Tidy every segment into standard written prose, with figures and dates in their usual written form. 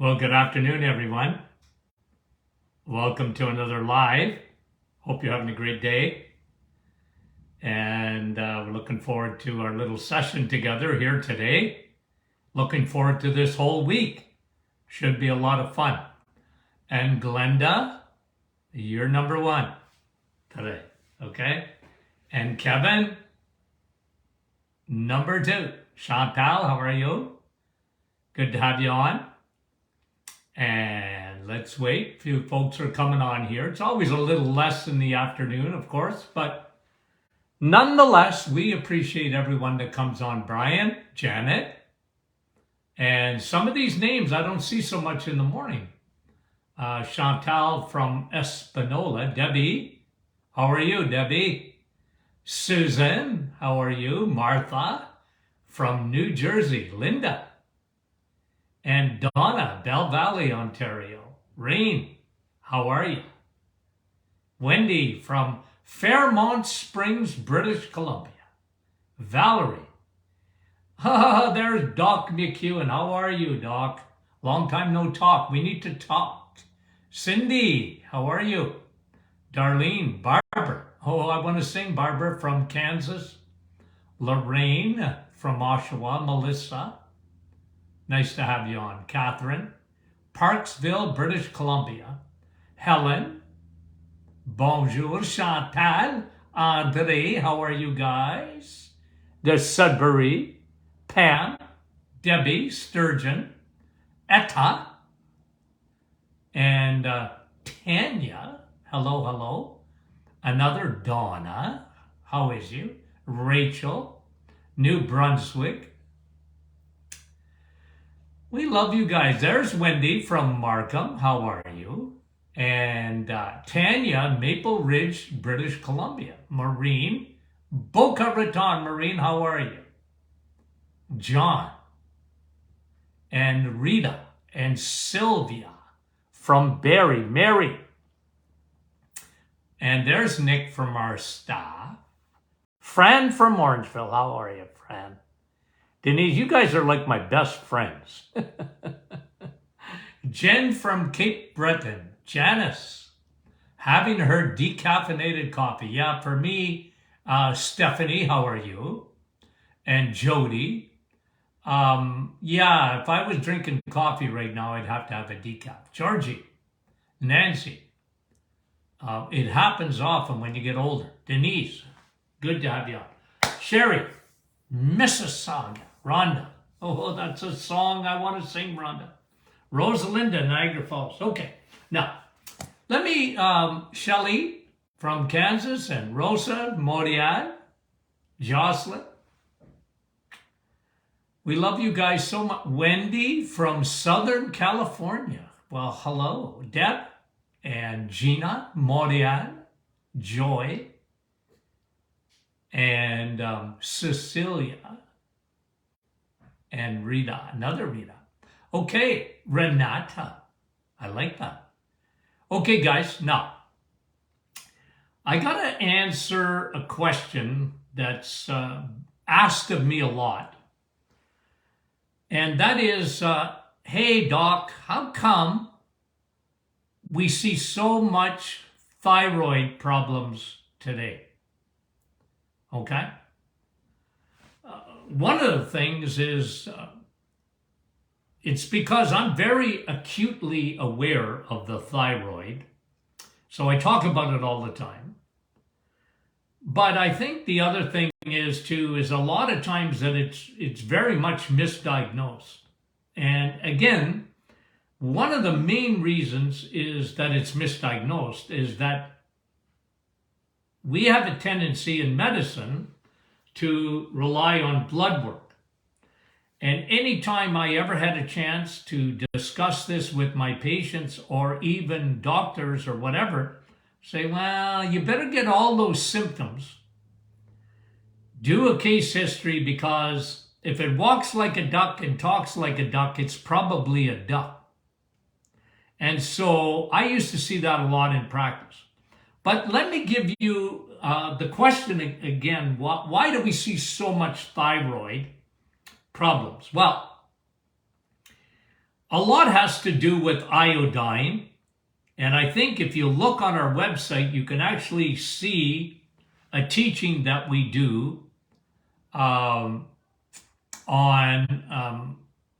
Well, good afternoon, everyone. Welcome to another live. Hope you're having a great day. And we're looking forward to our little session together here today. Looking forward to this whole week. Should be a lot of fun. And Glenda, you're number one today, okay? And Kevin, number two. Chantal, how are you? Good to have you on. And let's wait. A few folks are coming on here. It's always a little less in the afternoon, of course, but nonetheless, we appreciate everyone that comes on. Brian, Janet, and some of these names I don't see so much in the morning. Chantal from Espanola. Debbie, how are you, Debbie? Susan, how are you? Martha from New Jersey. Linda. And Donna, Bell Valley, Ontario. Rain, how are you? Wendy from Fairmont Springs, British Columbia. Valerie. There's Doc McEwen. How are you, Doc? Long time no talk. We need to talk. Cindy, how are you? Darlene, Barbara. Oh, I want to sing Barbara from Kansas. Lorraine from Oshawa. Melissa. Nice to have you on. Catherine, Parksville, British Columbia. Helen, bonjour. Chantal, Andre, how are you guys? There's Sudbury, Pam, Debbie, Sturgeon, Etta, and Tanya. Hello, hello. Another Donna, how is you? Rachel, New Brunswick. We love you guys. There's Wendy from Markham. How are you? And Tanya, Maple Ridge, British Columbia. Maureen, Boca Raton. Maureen, how are you? John and Rita and Sylvia from Barrie. Mary. And there's Nick from our staff. Fran from Orangeville. How are you, Fran? Denise, you guys are like my best friends. Jen from Cape Breton. Janice, having her decaffeinated coffee. Yeah, for me, Stephanie, how are you? And Jody. Yeah, if I was drinking coffee right now, I'd have to have a decaf. Georgie, Nancy. It happens often when you get older. Denise, good to have you on. Sherry, Mississauga. Rhonda. Oh, that's a song I want to sing, Rhonda. Rosalinda, Niagara Falls. Okay. Now, let me, Shelley from Kansas and Rosa, Moriad, Jocelyn. We love you guys so much. Wendy from Southern California. Well, hello. Deb and Gina, Moriad, Joy, and Cecilia. And Rita, another Rita. Okay, Renata. I like that. Okay, guys, now, I got to answer a question that's asked of me a lot. And that is, hey, Doc, how come we see so much thyroid problems today? Okay? One of the things is it's because I'm very acutely aware of the thyroid, so I talk about it all the time. But I think the other thing is a lot of times that it's very much misdiagnosed. And again, one of the main reasons is that it's misdiagnosed is that we have a tendency in medicine to rely on blood work. And anytime I ever had a chance to discuss this with my patients or even doctors or whatever, say, well, you better get all those symptoms. Do a case history, because if it walks like a duck and talks like a duck, it's probably a duck. And so I used to see that a lot in practice. But let me give you the question again, why do we see so much thyroid problems? Well, A lot has to do with iodine. And I think if you look on our website, you can actually see a teaching that we do on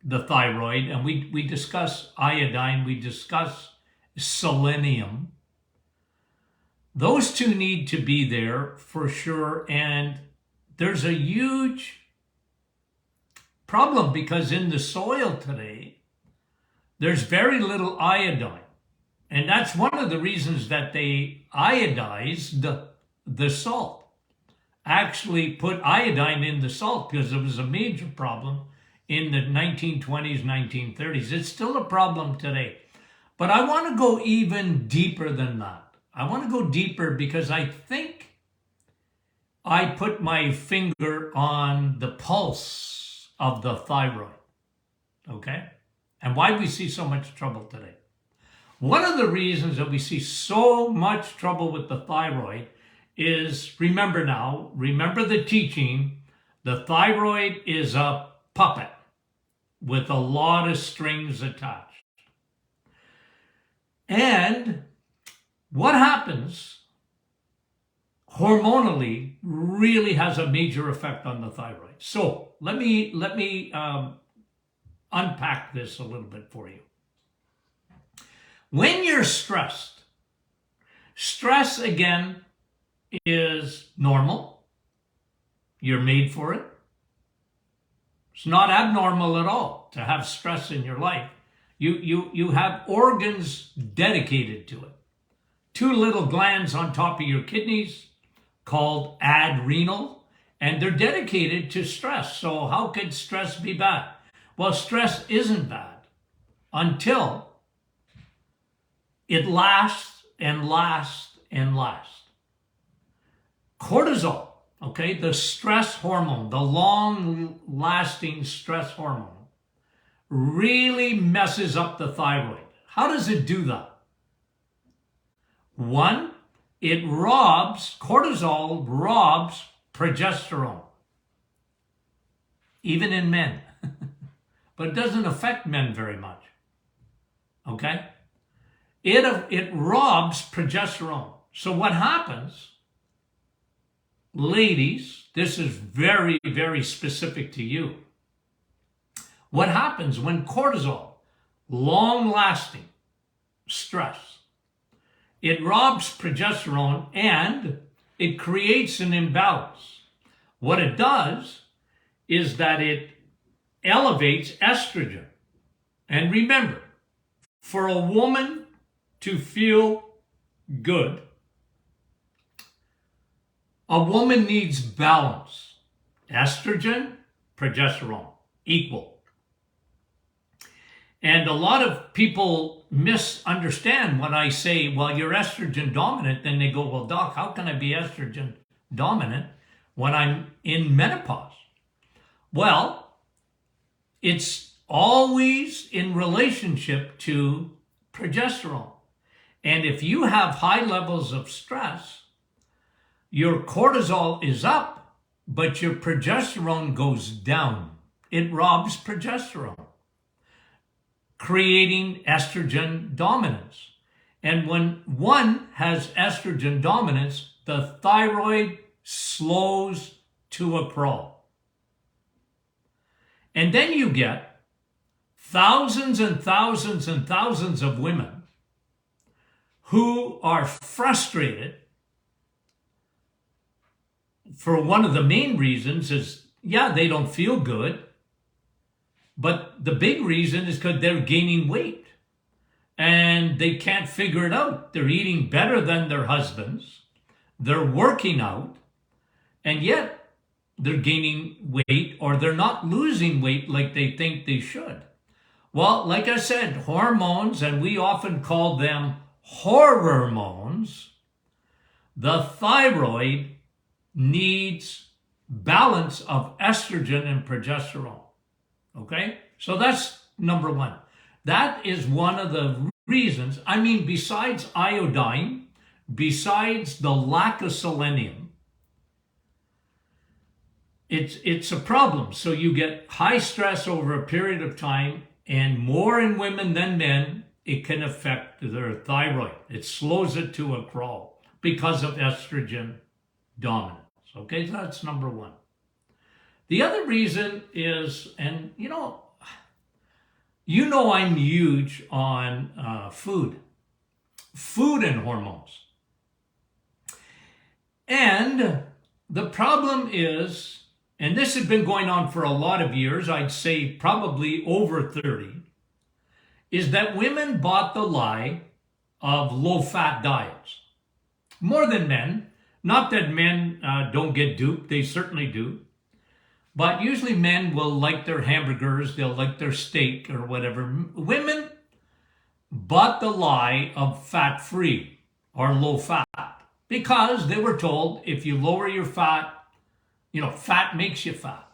the thyroid. And we discuss iodine, we discuss selenium. Those two need to be there for sure. And there's a huge problem because in the soil today, there's very little iodine. And that's one of the reasons that they iodized the salt. Actually put iodine in the salt because it was a major problem in the 1920s, 1930s. It's still a problem today. But I want to go even deeper than that. I want to go deeper because I think I put my finger on the pulse of the thyroid. Okay? And why we see so much trouble today. One of the reasons that we see so much trouble with the thyroid is, remember the teaching, the thyroid is a puppet with a lot of strings attached. And what happens hormonally really has a major effect on the thyroid. So let me unpack this a little bit for you. When you're stressed, stress again is normal. You're made for it. It's not abnormal at all to have stress in your life. You have organs dedicated to it. 2 little glands on top of your kidneys called adrenal, and they're dedicated to stress. So how could stress be bad? Well, stress isn't bad until it lasts and lasts and lasts. Cortisol, okay, the stress hormone, the long-lasting stress hormone, really messes up the thyroid. How does it do that? One, cortisol robs progesterone, even in men, but it doesn't affect men very much, okay? It robs progesterone. So what happens, ladies, this is very, very specific to you. What happens when cortisol, long-lasting stress, it robs progesterone and it creates an imbalance. What it does is that it elevates estrogen. And remember, for a woman to feel good, a woman needs balance. Estrogen, progesterone, equal. And a lot of people misunderstand when I say, well, you're estrogen dominant. Then they go, well, doc, how can I be estrogen dominant when I'm in menopause? Well, it's always in relationship to progesterone. And if you have high levels of stress, your cortisol is up, but your progesterone goes down. It robs progesterone, creating estrogen dominance. And when one has estrogen dominance, the thyroid slows to a crawl. And then you get thousands and thousands and thousands of women who are frustrated for one of the main reasons is, they don't feel good. But the big reason is because they're gaining weight and they can't figure it out. They're eating better than their husbands. They're working out, and yet they're gaining weight or they're not losing weight like they think they should. Well, like I said, hormones, and we often call them hormones, the thyroid needs balance of estrogen and progesterone. Okay? So that's number one. That is one of the reasons. I mean, besides iodine, besides the lack of selenium, it's a problem. So you get high stress over a period of time, and more in women than men, it can affect their thyroid. It slows it to a crawl because of estrogen dominance. Okay, so that's number one. The other reason is, and I'm huge on food and hormones. And the problem is, and this has been going on for a lot of years, I'd say probably over 30, is that women bought the lie of low-fat diets. More than men. Not that men don't get duped, they certainly do. But usually men will like their hamburgers, they'll like their steak or whatever. Women bought the lie of fat-free or low-fat because they were told if you lower your fat, fat makes you fat.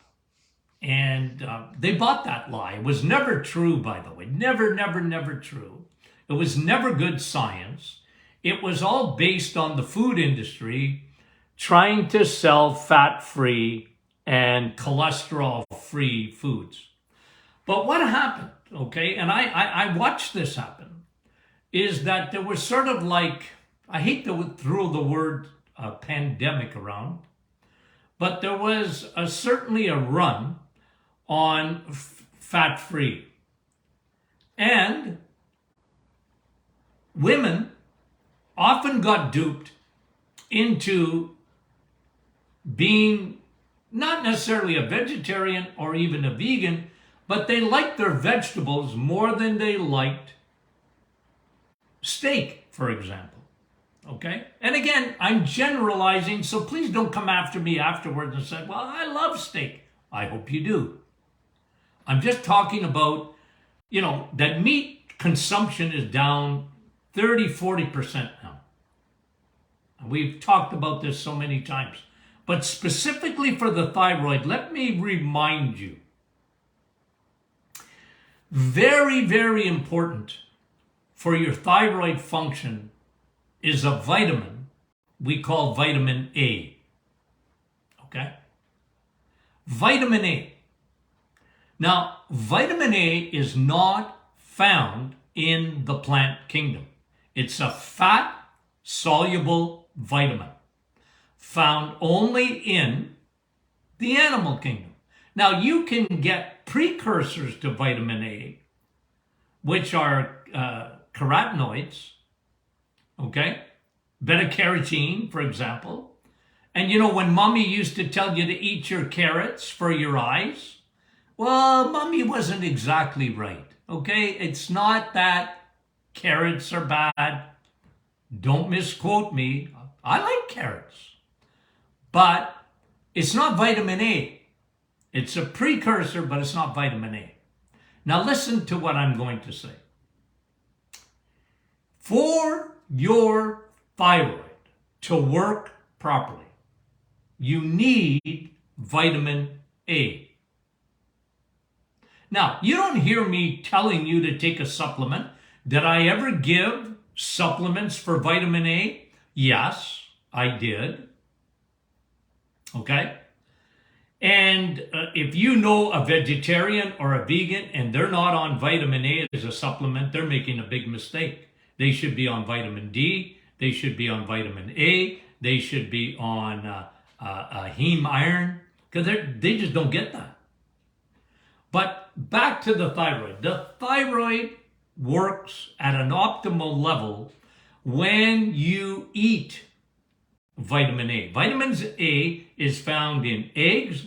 And they bought that lie. It was never true, by the way. Never, never, never true. It was never good science. It was all based on the food industry trying to sell fat-free and cholesterol-free foods. But what happened, okay, and I watched this happen, is that there was sort of like, I hate to throw the word pandemic around, but there was certainly a run on fat-free. And women often got duped into being not necessarily a vegetarian or even a vegan, but they liked their vegetables more than they liked steak, for example. Okay? And again, I'm generalizing, so please don't come after me afterwards and say, well, I love steak. I hope you do. I'm just talking about, that meat consumption is down 30-40% now. We've talked about this so many times. But specifically for the thyroid, let me remind you, very, very important for your thyroid function is a vitamin we call vitamin A. Okay? Vitamin A. Now, vitamin A is not found in the plant kingdom. It's a fat-soluble vitamin found only in the animal kingdom. Now, you can get precursors to vitamin A, which are carotenoids, okay? Beta-carotene, for example. And when mommy used to tell you to eat your carrots for your eyes, well, mommy wasn't exactly right, okay? It's not that carrots are bad. Don't misquote me. I like carrots. But it's not vitamin A. It's a precursor, but it's not vitamin A. Now listen to what I'm going to say. For your thyroid to work properly, you need vitamin A. Now, you don't hear me telling you to take a supplement. Did I ever give supplements for vitamin A? Yes, I did. Okay? And if you know a vegetarian or a vegan and they're not on vitamin A as a supplement, they're making a big mistake. They should be on vitamin D. They should be on vitamin A. They should be on heme iron because they just don't get that. But back to the thyroid. The thyroid works at an optimal level when you eat vitamin A. Vitamin A is found in eggs,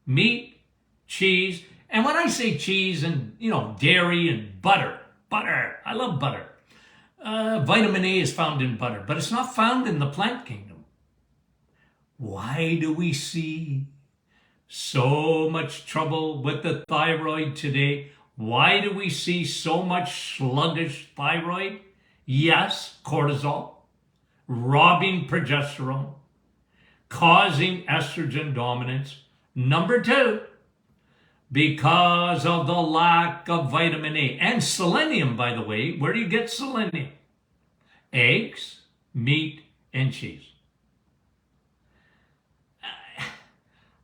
meat, cheese, and when I say cheese and, dairy and butter, I love butter. Vitamin A is found in butter, but it's not found in the plant kingdom. Why do we see so much trouble with the thyroid today? Why do we see so much sluggish thyroid? Yes, cortisol, robbing progesterone, causing estrogen dominance. Number 2, because of the lack of vitamin A. And selenium, by the way. Where do you get selenium? Eggs, meat, and cheese.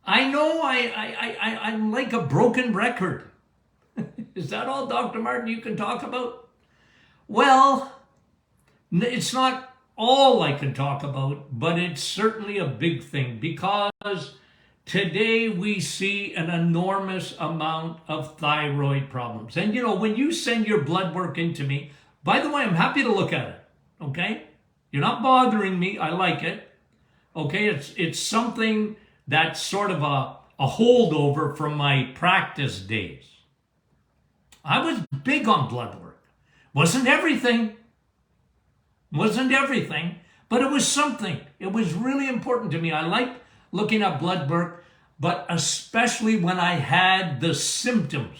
I know I'm like a broken record. Is that all, Dr. Martin, you can talk about? Well, it's not all I can talk about, but it's certainly a big thing because today we see an enormous amount of thyroid problems. And when you send your blood work into me, by the way, I'm happy to look at it, okay? You're not bothering me. I like it, okay? It's something that's sort of a holdover from my practice days. I was big on blood work. Wasn't everything, but it was something. It was really important to me. I liked looking at blood work, but especially when I had the symptoms.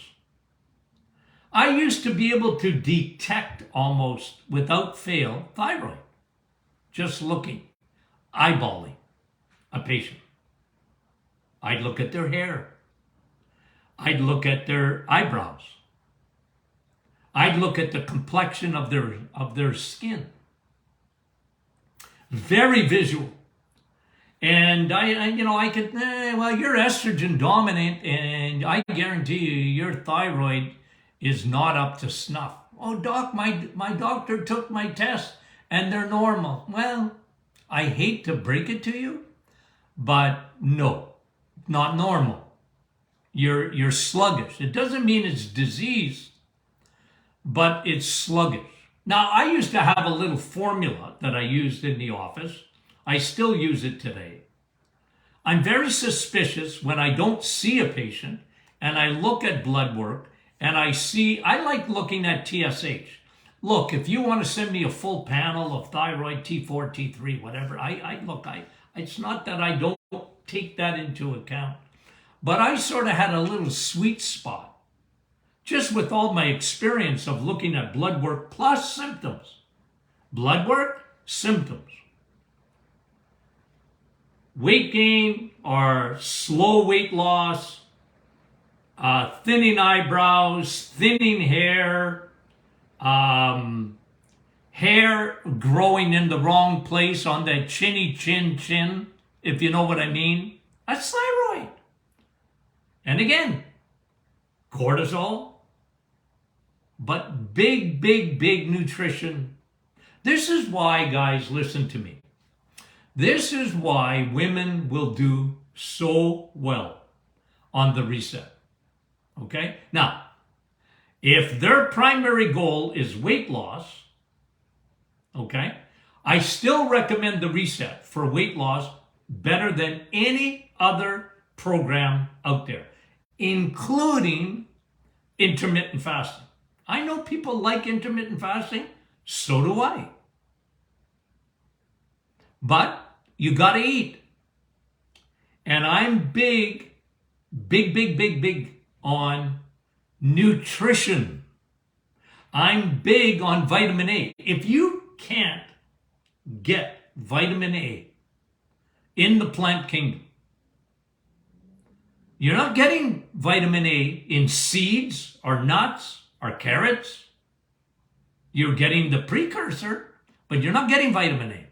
I used to be able to detect almost without fail thyroid, just looking, eyeballing a patient. I'd look at their hair. I'd look at their eyebrows. I'd look at the complexion of their skin. Very visual. And I could, well, you're estrogen dominant, and I guarantee you your thyroid is not up to snuff. Oh, doc, my doctor took my test and they're normal. Well, I hate to break it to you, but no, not normal. You're sluggish. It doesn't mean it's disease, but it's sluggish. Now, I used to have a little formula that I used in the office. I still use it today. I'm very suspicious when I don't see a patient and I look at blood work and I like looking at TSH. Look, if you want to send me a full panel of thyroid, T4, T3, whatever, it's not that I don't take that into account, but I sort of had a little sweet spot just with all my experience of looking at blood work plus symptoms. Blood work, symptoms. Weight gain or slow weight loss, thinning eyebrows, thinning hair, hair growing in the wrong place on that chinny chin, if you know what I mean. That's thyroid. And again, cortisol, but big nutrition. This is why, guys, listen to me. This is why women will do so well on the reset. Okay? Now, if their primary goal is weight loss, okay, I still recommend the reset for weight loss better than any other program out there, including intermittent fasting. I know people like intermittent fasting, so do I. But you got to eat. And I'm big on nutrition. I'm big on vitamin A. If you can't get vitamin A in the plant kingdom, you're not getting vitamin A in seeds or nuts or carrots. You're getting the precursor, but you're not getting vitamin A.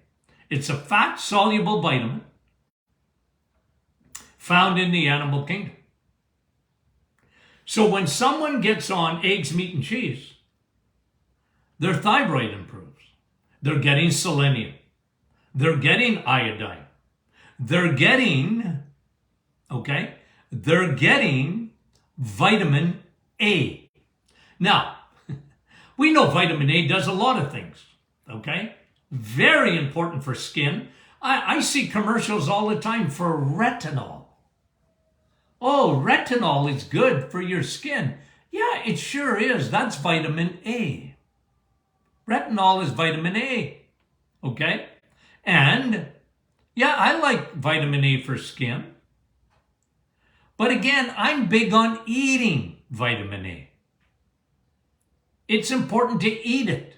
It's a fat-soluble vitamin found in the animal kingdom. So when someone gets on eggs, meat, and cheese, their thyroid improves. They're getting selenium. They're getting iodine. They're getting vitamin A. Now, we know vitamin A does a lot of things, okay? Very important for skin. I see commercials all the time for retinol. Oh, retinol is good for your skin. Yeah, it sure is. That's vitamin A. Retinol is vitamin A. Okay? And, yeah, I like vitamin A for skin. But again, I'm big on eating vitamin A. It's important to eat it.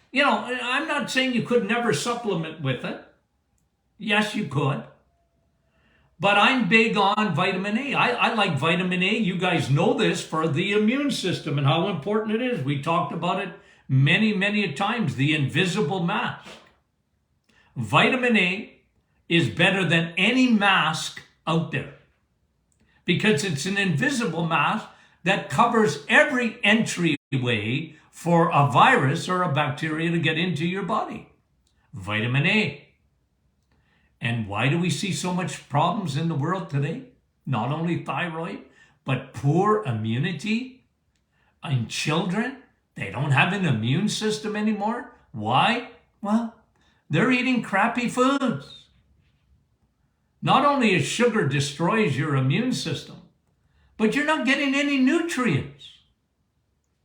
You know, I'm not saying you could never supplement with it. Yes, you could. But I'm big on vitamin A. I like vitamin A. You guys know this for the immune system and how important it is. We talked about it many times, the invisible mask. Vitamin A is better than any mask out there because it's an invisible mask that covers every entryway for a virus or a bacteria to get into your body. Vitamin A. And why do we see so much problems in the world today? Not only thyroid, but poor immunity in children. They don't have an immune system anymore. Why? Well, they're eating crappy foods. Not only is sugar destroys your immune system, but you're not getting any nutrients.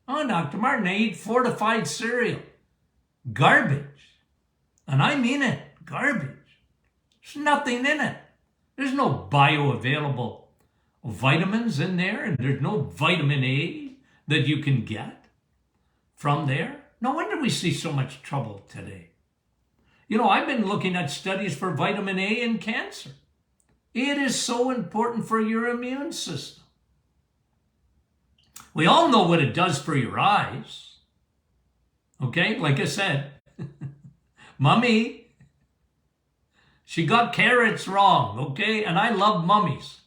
Oh, Dr. Martin, I eat fortified cereal. Garbage. And I mean it, garbage. There's nothing in it. There's no bioavailable vitamins in there, and there's no vitamin A that you can get from there. No wonder we see so much trouble today. You know, I've been looking at studies for vitamin A in cancer. It is so important for your immune system. We all know what it does for your eyes. Okay, like I said, Mummy, she got carrots wrong, okay? And I love mummies.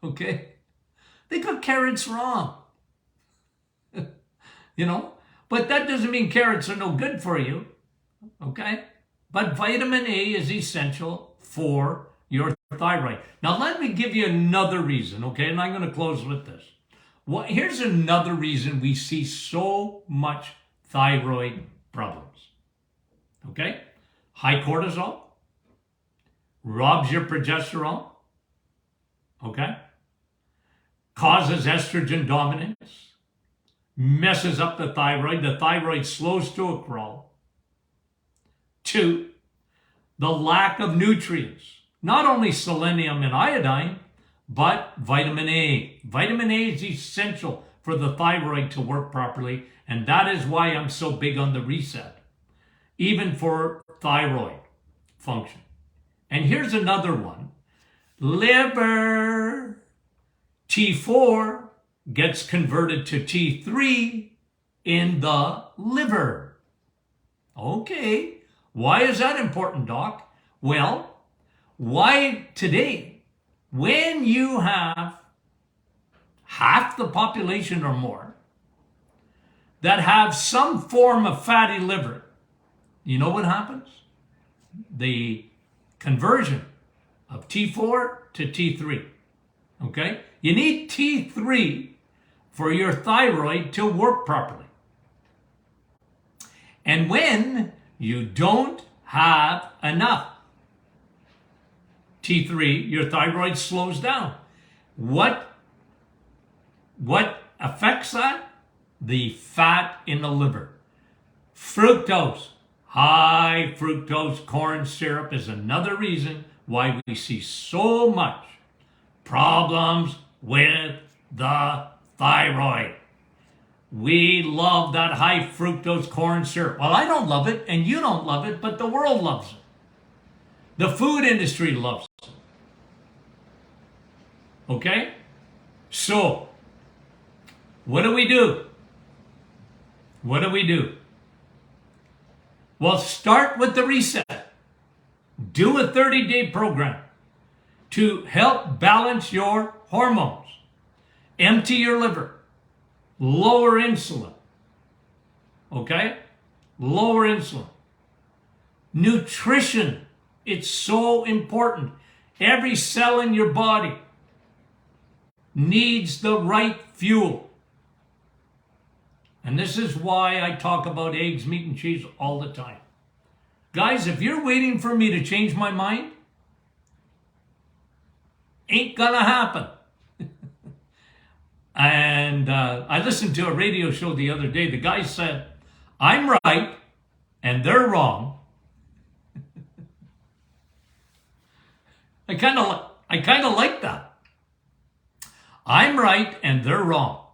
Okay? They got carrots wrong. You know? But that doesn't mean carrots are no good for you. Okay? But vitamin A is essential for your thyroid. Now, let me give you another reason, okay? And I'm going to close with this. Well, here's another reason we see so much thyroid problems. Okay? High cortisol robs your progesterone. Okay? Causes estrogen dominance. Messes up the thyroid. The thyroid slows to a crawl. 2, the lack of nutrients. Not only selenium and iodine, but vitamin A. Vitamin A is essential for the thyroid to work properly, and that is why I'm so big on the reset, even for thyroid function. And here's another one. Liver. T4 gets converted to T3 in the liver. Okay. Why is that important, Doc? Well, why today, when you have half the population or more that have some form of fatty liver, you know what happens? The conversion of T4 to T3. Okay? You need T3 for your thyroid to work properly. And when you don't have enough T3, your thyroid slows down. What affects that? The fat in the liver. Fructose. High fructose corn syrup is another reason why we see so much problems with the thyroid. We love that high fructose corn syrup. Well, I don't love it, and you don't love it, but the world loves it. The food industry loves it. Okay? So, what do we do? What do we do? Well, start with the reset. Do a 30-day program to help balance your hormones. Empty your liver. Lower insulin. Okay? Lower insulin. Nutrition. It's so important. Every cell in your body needs the right fuel. And this is why I talk about eggs, meat, and cheese all the time. Guys, if you're waiting for me to change my mind, ain't gonna happen. And I listened to a radio show the other day. The guy said, I'm right and they're wrong. I kind of like that. I'm right and they're wrong.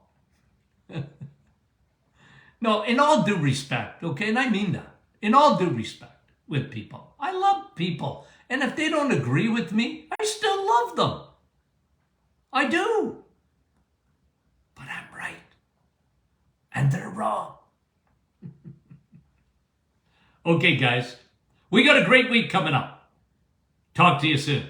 No, in all due respect, okay? And I mean that. In all due respect with people. I love people. And if they don't agree with me, I still love them. I do. But I'm right. And they're wrong. Okay, guys. We got a great week coming up. Talk to you soon.